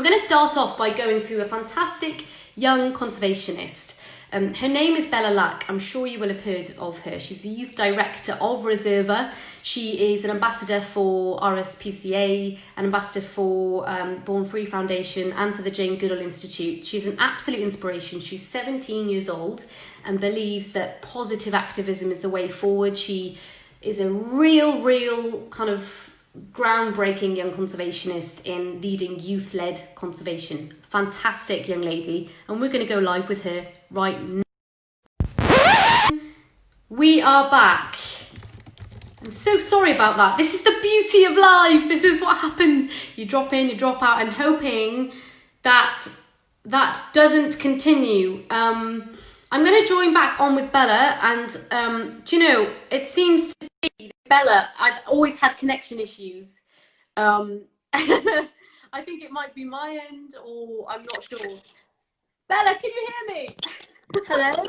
I'm going to start off by going to a fantastic young conservationist. Her name is Bella Lack. I'm sure you will have heard of her. She's the youth director of Reserva. She is an ambassador for RSPCA, an ambassador for Born Free Foundation and for the Jane Goodall Institute. She's an absolute inspiration. She's 17 years old and believes that positive activism is the way forward. She is a real kind of groundbreaking young conservationist in leading youth-led conservation. Fantastic young lady, and we're going to go live with her right now. We are back. I'm so sorry about that. This is the beauty of live. This is what happens. You drop in, you drop out. I'm hoping that that doesn't continue. I'm going to join back on with Bella, and do you know, it seems to be Bella, I've always had connection issues. I think it might be my end, or I'm not sure. Bella, can you hear me? Hello?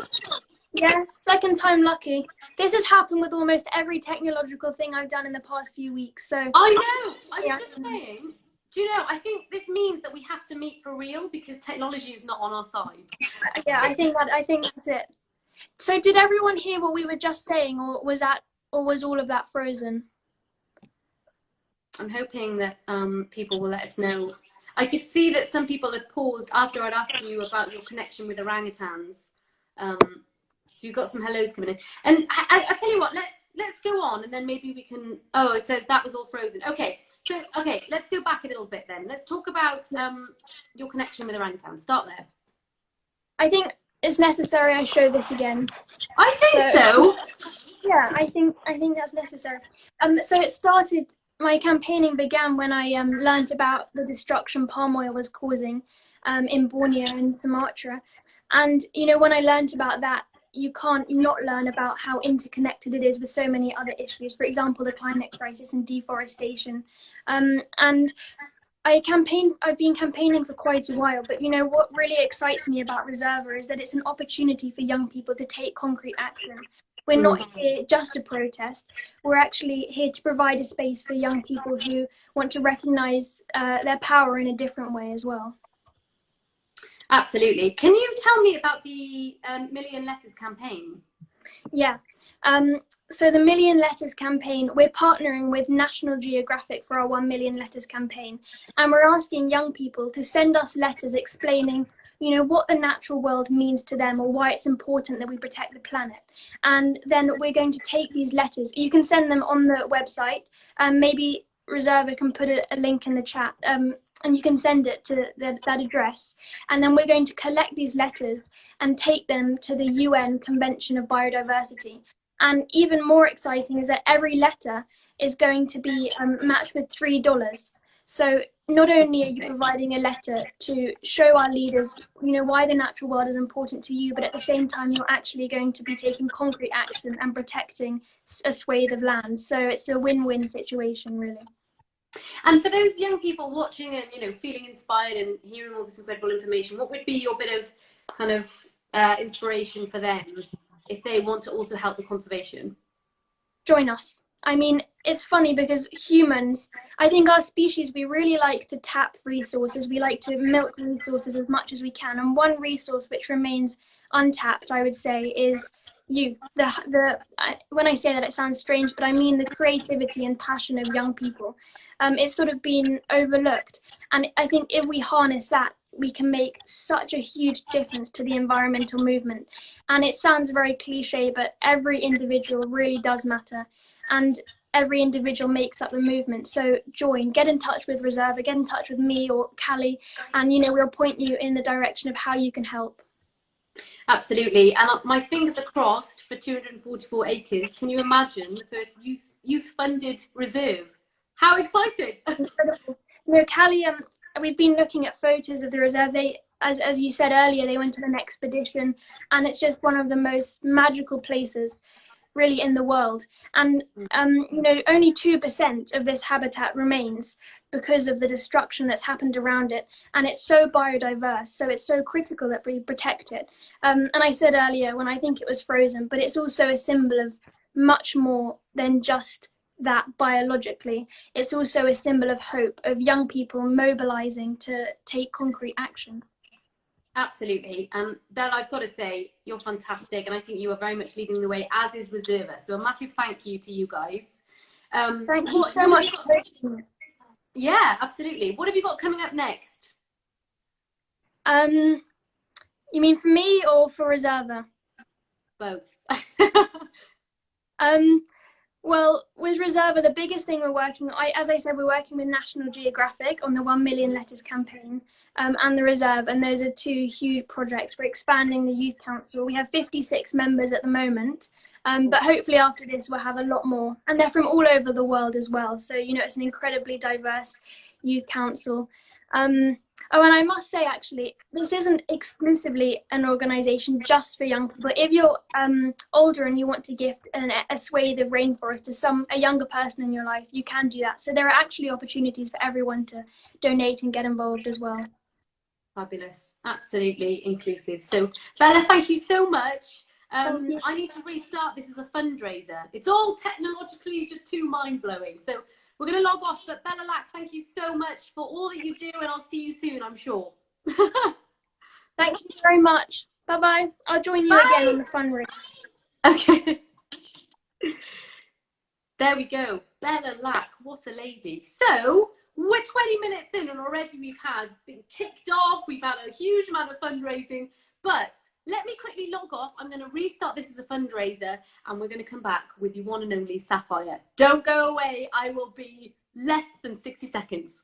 Yes, second time lucky. This has happened with almost every technological thing I've done in the past few weeks. So I know. I was just saying, do you know, I think this means that we have to meet for real because technology is not on our side. Yeah, I think that's it. So did everyone hear what we were just saying, or was all of that frozen? I'm hoping that people will let us know. I could see that some people had paused after I'd asked you about your connection with orangutans. So we've got some hellos coming in. And I tell you what, let's go on, and then maybe we can. Oh, it says that was all frozen. Okay, so let's go back a little bit then. Let's talk about your connection with orangutans. Start there. I think it's necessary I show this again. I think so. Yeah, I think that's necessary. So it started. My campaigning began when I learned about the destruction palm oil was causing in Borneo and Sumatra. And, you know, when I learned about that, you can't not learn about how interconnected it is with so many other issues. For example, the climate crisis and deforestation. And I've been campaigning for quite a while, but you know, what really excites me about Reserva is that it's an opportunity for young people to take concrete action. We're not here just to protest. We're actually here to provide a space for young people who want to recognise their power in a different way as well. Absolutely. Can you tell me about the Million Letters campaign? Yeah. So the Million Letters campaign, we're partnering with National Geographic for our 1 Million Letters campaign. And we're asking young people to send us letters explaining, you know, what the natural world means to them or why it's important that we protect the planet. And then we're going to take these letters. You can send them on the website. Maybe Reserva can put a link in the chat. And you can send it to that address. And then we're going to collect these letters and take them to the UN Convention of Biodiversity. And even more exciting is that every letter is going to be matched with $3. So not only are you providing a letter to show our leaders, you know, why the natural world is important to you, but at the same time, you're actually going to be taking concrete action and protecting a swathe of land. So it's a win-win situation, really. And for those young people watching and, you know, feeling inspired and hearing all this incredible information, what would be your bit of kind of inspiration for them if they want to also help with conservation? Join us. I mean, it's funny because humans, I think our species, we really like to tap resources. We like to milk resources as much as we can. And one resource which remains untapped, I would say, is youth. When I say that, it sounds strange, but I mean the creativity and passion of young people. It's sort of been overlooked. And I think if we harness that, we can make such a huge difference to the environmental movement. And it sounds very cliche, but every individual really does matter. And every individual makes up the movement. So join, get in touch with Reserva, get in touch with me or Callie, and, you know, we'll point you in the direction of how you can help. Absolutely. And my fingers are crossed for 244 acres. Can you imagine the first youth-funded reserve? How exciting! Incredible. You know, Callie, we've been looking at photos of the reserve. They, as you said earlier, they went on an expedition, and it's just one of the most magical places really in the world. And you know, only 2% of this habitat remains because of the destruction that's happened around it, and it's so biodiverse, so it's so critical that we protect it. And I said earlier when I think it was frozen, but it's also a symbol of much more than just that biologically, it's also a symbol of hope, of young people mobilising to take concrete action. Absolutely. And Bella, I've got to say, you're fantastic. And I think you are very much leading the way, as is Reserva. So a massive thank you to you guys. Thank you so much for hosting me. Yeah, absolutely. What have you got coming up next? You mean for me or for Reserva? Both. Well, with Reserva, the biggest thing we're working on, as I said, we're working with National Geographic on the 1 million letters campaign, and the Reserve, and those are two huge projects. We're expanding the Youth Council. We have 56 members at the moment, but hopefully after this we'll have a lot more. And they're from all over the world as well. So, you know, it's an incredibly diverse Youth Council. Oh, and I must say, actually, this isn't exclusively an organisation just for young people. If you're older and you want to gift a swathe of rainforest to a younger person in your life, you can do that. So there are actually opportunities for everyone to donate and get involved as well. Fabulous. Absolutely inclusive. So, Bella, thank you so much. I need to restart this as a fundraiser. It's all technologically just too mind-blowing. So we're going to log off, but Bella Lack, thank you so much for all that you do, and I'll see you soon, I'm sure. Thank you very much. Bye-bye. I'll join you again on the fundraiser. Okay. There we go. Bella Lack, what a lady. So we're 20 minutes in and already we've been kicked off. We've had a huge amount of fundraising, but let me quickly log off. I'm going to restart this as a fundraiser and we're going to come back with your one and only Sapphire. Don't go away. I will be less than 60 seconds.